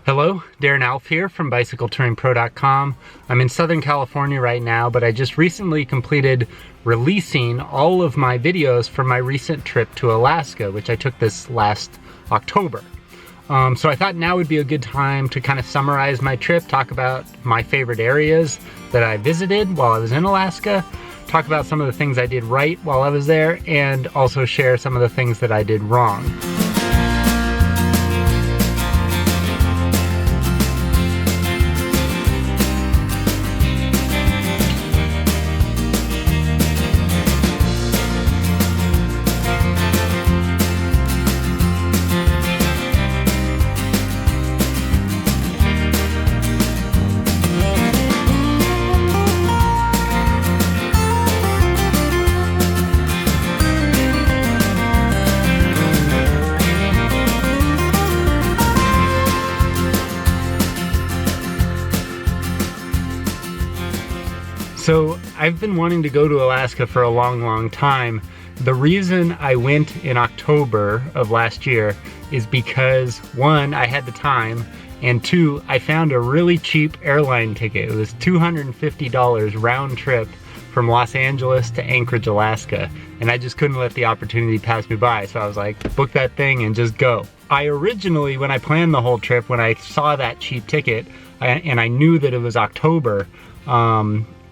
Hello, Darren Alf here from BicycleTouringPro.com. I'm in Southern California right now, but I just recently completed releasing all of my videos from my recent trip to Alaska, which I took this last October. So I thought now would be a good time to kind of summarize my trip, talk about my favorite areas that I visited while I was in Alaska, talk about some of the things I did right while I was there, and also share some of the things that I did wrong. So I've been wanting to go to Alaska for a long time. The reason I went in October of last year is because one, I had the time, and two, I found a really cheap airline ticket. It was $250 round trip from Los Angeles to Anchorage, Alaska. And I just couldn't let the opportunity pass me by. So I was like, book that thing and just go. I originally, when I planned the whole trip, when I saw that cheap ticket and I knew that it was October,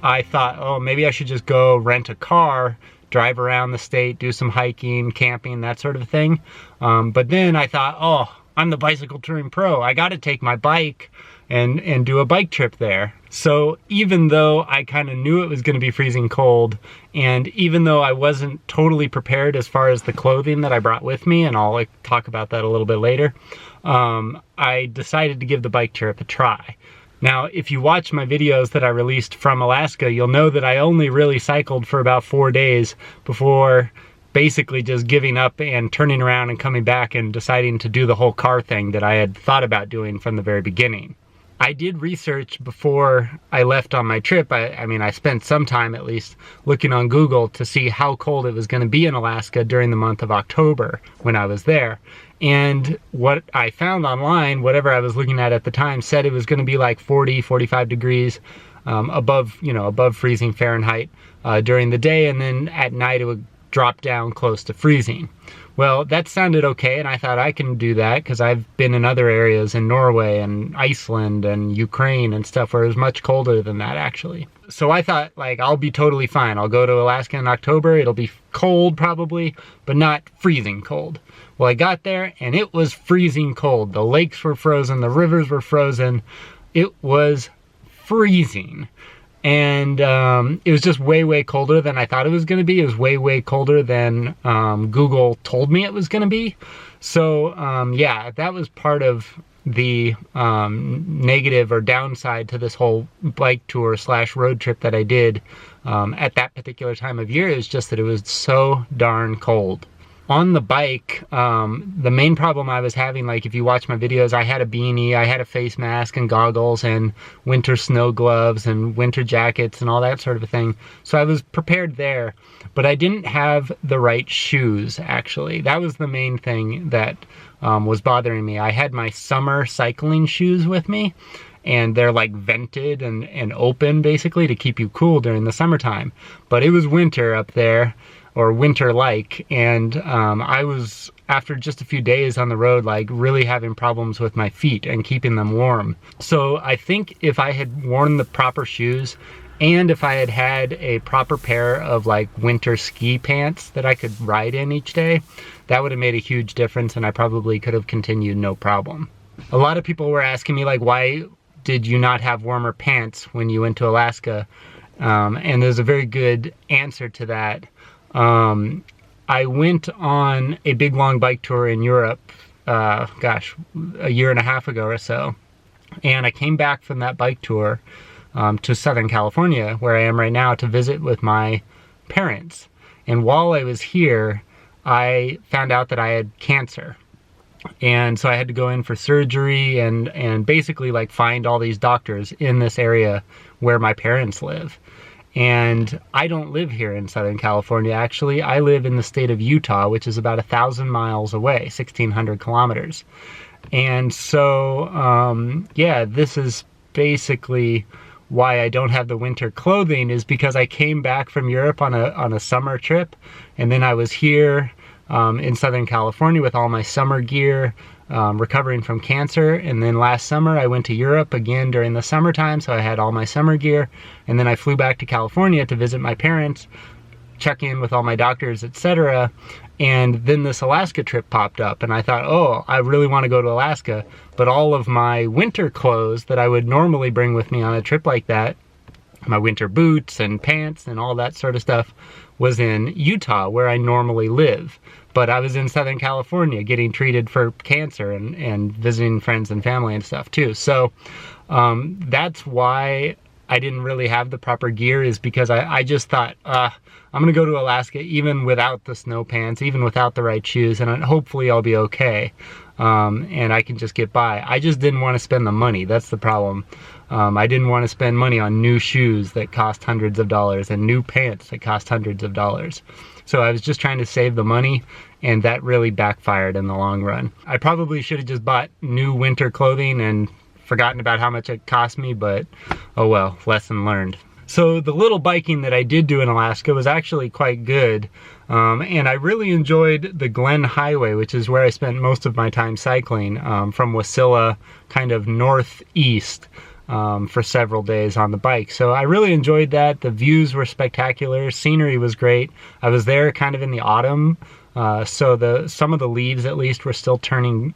I thought, oh, maybe I should just go rent a car, drive around the state, do some hiking, camping, that sort of thing. But then I thought, oh, I'm the Bicycle Touring Pro. I got to take my bike and do a bike trip there. So even though I kind of knew it was going to be freezing cold, and even though I wasn't totally prepared as far as the clothing that I brought with me, and I'll talk about that a little bit later, I decided to give the bike trip a try. Now, if you watch my videos that I released from Alaska, you'll know that I only really cycled for about 4 days before basically just giving up and turning around and coming back and deciding to do the whole car thing that I had thought about doing from the very beginning. I did research before I left on my trip. I mean, I spent some time at least looking on Google to see how cold it was going to be in Alaska during the month of October when I was there. And what I found online, whatever I was looking at the time, said it was going to be like 40, 45 degrees above freezing Fahrenheit during the day, and then at night it would drop down close to freezing. Well, that sounded okay, and I thought I can do that because I've been in other areas in Norway and Iceland and Ukraine and stuff where it was much colder than that actually. So I thought, like, I'll be totally fine. I'll go to Alaska in October. It'll be cold probably, but not freezing cold. Well, I got there and it was freezing cold. The lakes were frozen, the rivers were frozen. It was freezing. And it was just way colder than I thought it was going to be. It was way colder than Google told me it was going to be. So yeah, that was part of the negative or downside to this whole bike tour / road trip that I did at that particular time of year. Is just that it was so darn cold. On the bike, the main problem I was having, like if you watch my videos, I had a beanie, I had a face mask and goggles and winter snow gloves and winter jackets and all that sort of a thing. So I was prepared there, but I didn't have the right shoes actually. That was the main thing that was bothering me. I had my summer cycling shoes with me, and they're like vented and open basically to keep you cool during the summertime. But it was winter up there, or winter-like, and I was, after just a few days on the road, like really having problems with my feet and keeping them warm. So I think if I had worn the proper shoes, and if I had had a proper pair of like winter ski pants that I could ride in each day, that would have made a huge difference, and I probably could have continued no problem. A lot of people were asking me, like, why did you not have warmer pants when you went to Alaska? And there's a very good answer to that. I went on a big long bike tour in Europe, gosh, a year and a half ago or so. And I came back from that bike tour to Southern California, where I am right now, to visit with my parents. And while I was here, I found out that I had cancer. And so I had to go in for surgery and basically like find all these doctors in this area where my parents live. And I don't live here in Southern California, actually. I live in the state of Utah, which is about 1,000 miles away, 1,600 kilometers. And so, yeah, this is basically why I don't have the winter clothing, is because I came back from Europe on a summer trip, and then I was here in Southern California with all my summer gear, recovering from cancer. And then last summer I went to Europe again during the summertime, so I had all my summer gear. And then I flew back to California to visit my parents, check in with all my doctors, etc. And then this Alaska trip popped up, and I thought, oh, I really want to go to Alaska, but all of my winter clothes that I would normally bring with me on a trip like that, my winter boots and pants and all that sort of stuff, was in Utah, where I normally live. But I was in Southern California getting treated for cancer and visiting friends and family and stuff too. So that's why I didn't really have the proper gear, is because I just thought, I'm gonna go to Alaska even without the snow pants, even without the right shoes, and hopefully I'll be okay. And I can just get by. I just didn't want to spend the money. That's the problem. I didn't want to spend money on new shoes that cost hundreds of dollars and new pants that cost hundreds of dollars. So I was just trying to save the money, and that really backfired in the long run. I probably should have just bought new winter clothing and forgotten about how much it cost me, but oh well, lesson learned. So the little biking that I did do in Alaska was actually quite good. And I really enjoyed the Glen Highway, which is where I spent most of my time cycling, from Wasilla kind of northeast, for several days on the bike. So I really enjoyed that. The views were spectacular. Scenery was great. I was there kind of in the autumn. So some of the leaves at least were still turning,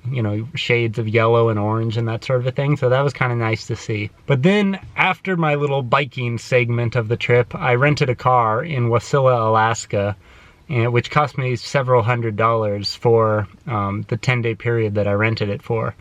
shades of yellow and orange and that sort of a thing. So that was kind of nice to see. But then after my little biking segment of the trip, I rented a car in Wasilla, Alaska, which cost me several $100s for the 10-day period that I rented it for.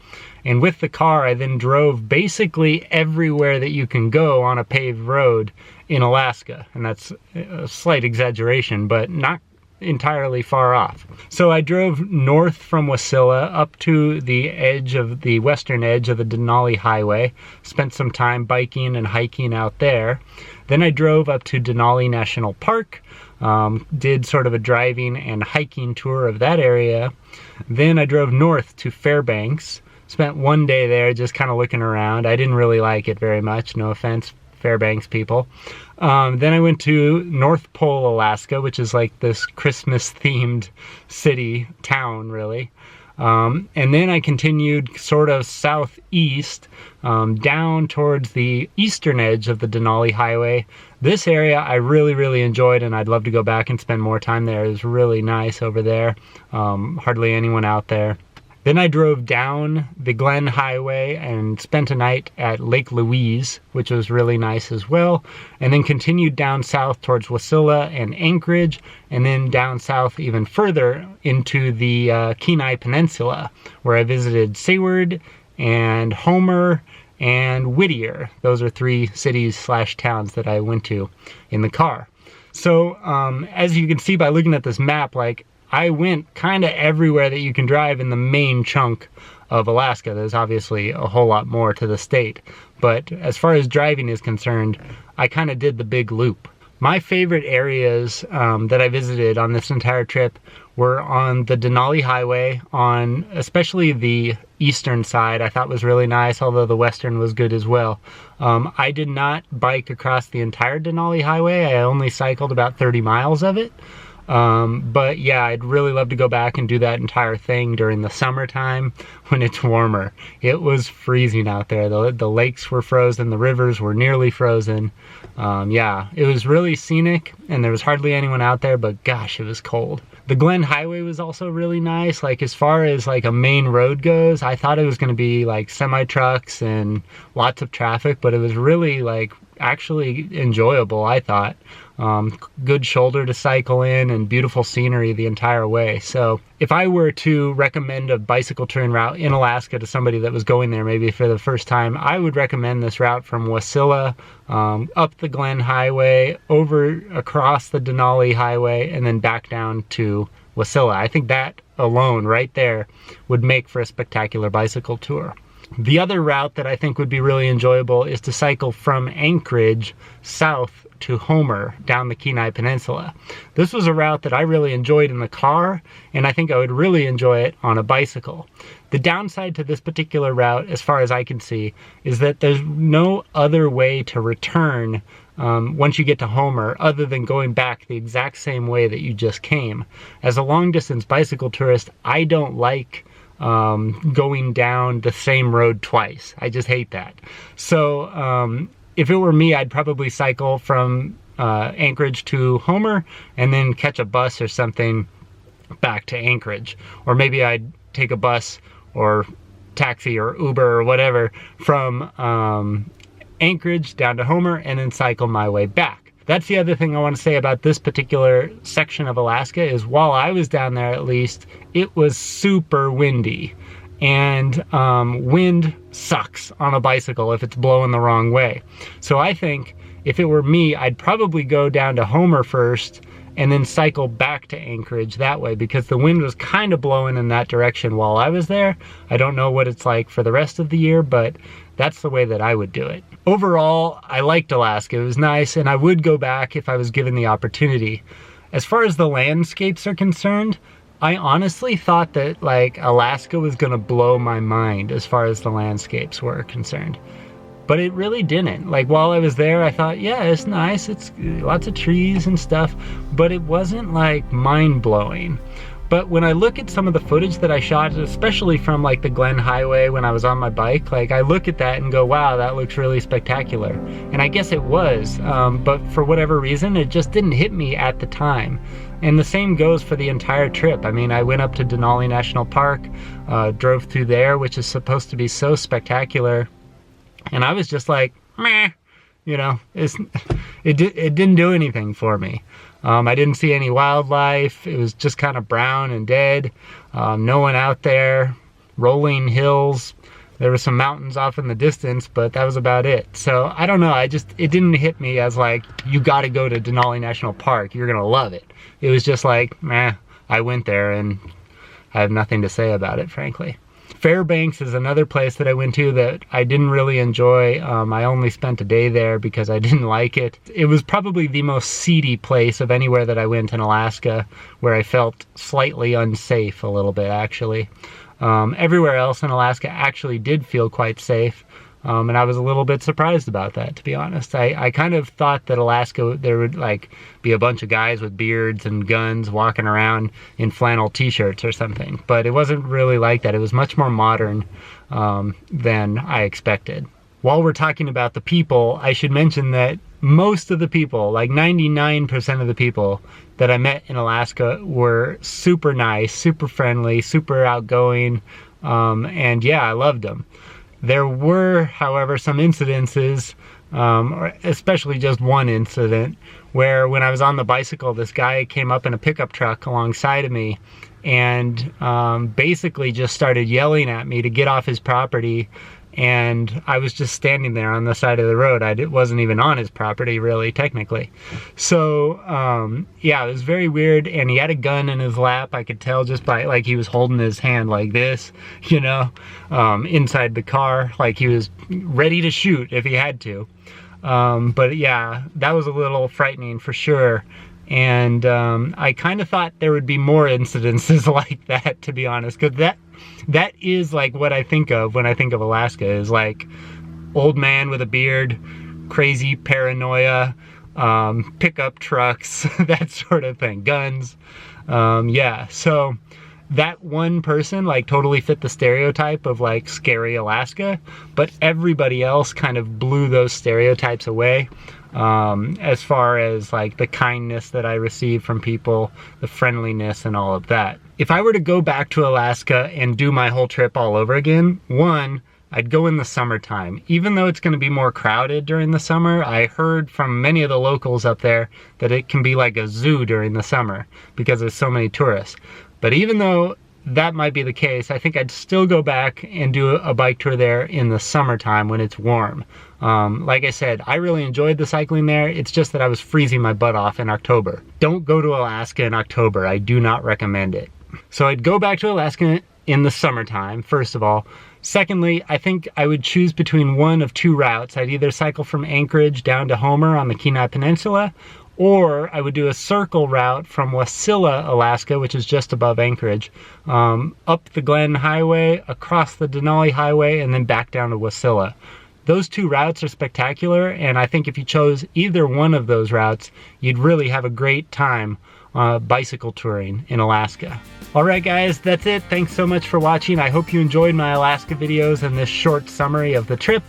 And with the car, I then drove basically everywhere that you can go on a paved road in Alaska. And that's a slight exaggeration, but not entirely far off. So I drove north from Wasilla up to the western edge of the Denali Highway, spent some time biking and hiking out there. Then I drove up to Denali National Park, did sort of a driving and hiking tour of that area. Then I drove north to Fairbanks, spent one day there just kind of looking around. I didn't really like it very much, no offense, Fairbanks people. Then I went to North Pole, Alaska, which is like this Christmas-themed town, really. And then I continued sort of southeast, down towards the eastern edge of the Denali Highway. This area I really, really enjoyed, and I'd love to go back and spend more time there. It was really nice over there. Hardly anyone out there. Then I drove down the Glen Highway and spent a night at Lake Louise, which was really nice as well. And then continued down south towards Wasilla and Anchorage, and then down south even further into the Kenai Peninsula, where I visited Seward and Homer and Whittier. Those are 3 cities/towns that I went to in the car. So as you can see by looking at this map, I went kind of everywhere that you can drive in the main chunk of Alaska. There's obviously a whole lot more to the state, but as far as driving is concerned, I kind of did the big loop. My favorite areas that I visited on this entire trip were on the Denali Highway, on especially the eastern side. I thought was really nice, although the western was good as well. I did not bike across the entire Denali Highway. I only cycled about 30 miles of it. But yeah, I'd really love to go back and do that entire thing during the summertime when it's warmer. It was freezing out there. The lakes were frozen, the rivers were nearly frozen. Yeah, it was really scenic, and there was hardly anyone out there, but gosh, it was cold. The Glen Highway was also really nice. As far as a main road goes, I thought it was going to be semi-trucks and lots of traffic, but it was really actually enjoyable, I thought. Good shoulder to cycle in and beautiful scenery the entire way. So if I were to recommend a bicycle touring route in Alaska to somebody that was going there maybe for the first time, I would recommend this route from Wasilla, up the Glen Highway, over across the Denali Highway, and then back down to Wasilla. I think that alone right there would make for a spectacular bicycle tour. The other route that I think would be really enjoyable is to cycle from Anchorage south to Homer down the Kenai Peninsula. This was a route that I really enjoyed in the car, and I think I would really enjoy it on a bicycle. The downside to this particular route, as far as I can see, is that there's no other way to return once you get to Homer other than going back the exact same way that you just came. As a long distance bicycle tourist, I don't like going down the same road twice. I just hate that. So if it were me, I'd probably cycle from Anchorage to Homer and then catch a bus or something back to Anchorage. Or maybe I'd take a bus or taxi or Uber or whatever from Anchorage down to Homer and then cycle my way back. That's the other thing I want to say about this particular section of Alaska is while I was down there, at least, it was super windy. And wind sucks on a bicycle if it's blowing the wrong way. So I think if it were me, I'd probably go down to Homer first and then cycle back to Anchorage that way, because the wind was kind of blowing in that direction while I was there. I don't know what it's like for the rest of the year, but that's the way that I would do it. Overall, I liked Alaska. It was nice, and I would go back if I was given the opportunity. As far as the landscapes are concerned, I honestly thought that like Alaska was gonna blow my mind as far as the landscapes were concerned. But it really didn't. Like while I was there, I thought, yeah, it's nice. It's lots of trees and stuff, but it wasn't like mind-blowing. But when I look at some of the footage that I shot, especially from like the Glen Highway when I was on my bike, like I look at that and go, wow, that looks really spectacular. And I guess it was, but for whatever reason, it just didn't hit me at the time. And the same goes for the entire trip. I mean, I went up to Denali National Park, drove through there, which is supposed to be so spectacular. And I was just like, meh, you know, it didn't do anything for me. I didn't see any wildlife. It was just kind of brown and dead. No one out there, rolling hills. There were some mountains off in the distance, but that was about it. So I don't know, it didn't hit me as like, you gotta go to Denali National Park, you're gonna love it. It was just like, meh, I went there and I have nothing to say about it, frankly. Fairbanks is another place that I went to that I didn't really enjoy. I only spent a day there because I didn't like it. It was probably the most seedy place of anywhere that I went in Alaska, where I felt slightly unsafe a little bit, actually. Everywhere else in Alaska actually did feel quite safe. And I was a little bit surprised about that, to be honest. I kind of thought that Alaska, there would like be a bunch of guys with beards and guns walking around in flannel t-shirts or something, but it wasn't really like that. It was much more modern than I expected. While we're talking about the people, I should mention that most of the people, like 99% of the people that I met in Alaska were super nice, super friendly, super outgoing, and yeah, I loved them. There were, however, some incidences, or especially just one incident, where when I was on the bicycle, this guy came up in a pickup truck alongside of me and basically just started yelling at me to get off his property. And I was just standing there on the side of the road. It wasn't even on his property, really, technically. So, yeah, it was very weird. And he had a gun in his lap. I could tell just by, like, he was holding his hand like this, you know, inside the car. Like he was ready to shoot if he had to. But yeah, that was a little frightening for sure. And I kind of thought there would be more incidences like that, to be honest, because that is like what I think of when I think of Alaska, is like old man with a beard, crazy paranoia, pickup trucks, that sort of thing, guns. Yeah, so that one person like totally fit the stereotype of like scary Alaska, but everybody else kind of blew those stereotypes away. As far as like the kindness that I received from people, the friendliness and all of that. If I were to go back to Alaska and do my whole trip all over again, one, I'd go in the summertime. Even though it's going to be more crowded during the summer, I heard from many of the locals up there that it can be like a zoo during the summer because there's so many tourists. But even though that might be the case, I think I'd still go back and do a bike tour there in the summertime when it's warm. Like I said, I really enjoyed the cycling there. It's just that I was freezing my butt off in October. Don't go to Alaska in October. I do not recommend it. So I'd go back to Alaska in the summertime, first of all. Secondly, I think I would choose between one of two routes. I'd either cycle from Anchorage down to Homer on the Kenai Peninsula, or I would do a circle route from Wasilla, Alaska, which is just above Anchorage, up the Glen Highway, across the Denali Highway, and then back down to Wasilla. Those two routes are spectacular, and I think if you chose either one of those routes, you'd really have a great time bicycle touring in Alaska. Alright guys, that's it. Thanks so much for watching. I hope you enjoyed my Alaska videos and this short summary of the trip.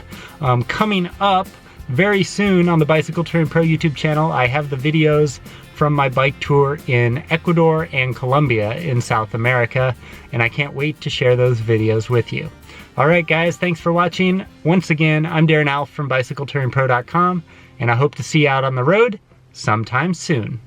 Coming up very soon on the Bicycle Touring Pro YouTube channel, I have the videos from my bike tour in Ecuador and Colombia in South America, and I can't wait to share those videos with you. Alright guys, thanks for watching. Once again, I'm Darren Alf from BicycleTouringPro.com, and I hope to see you out on the road sometime soon.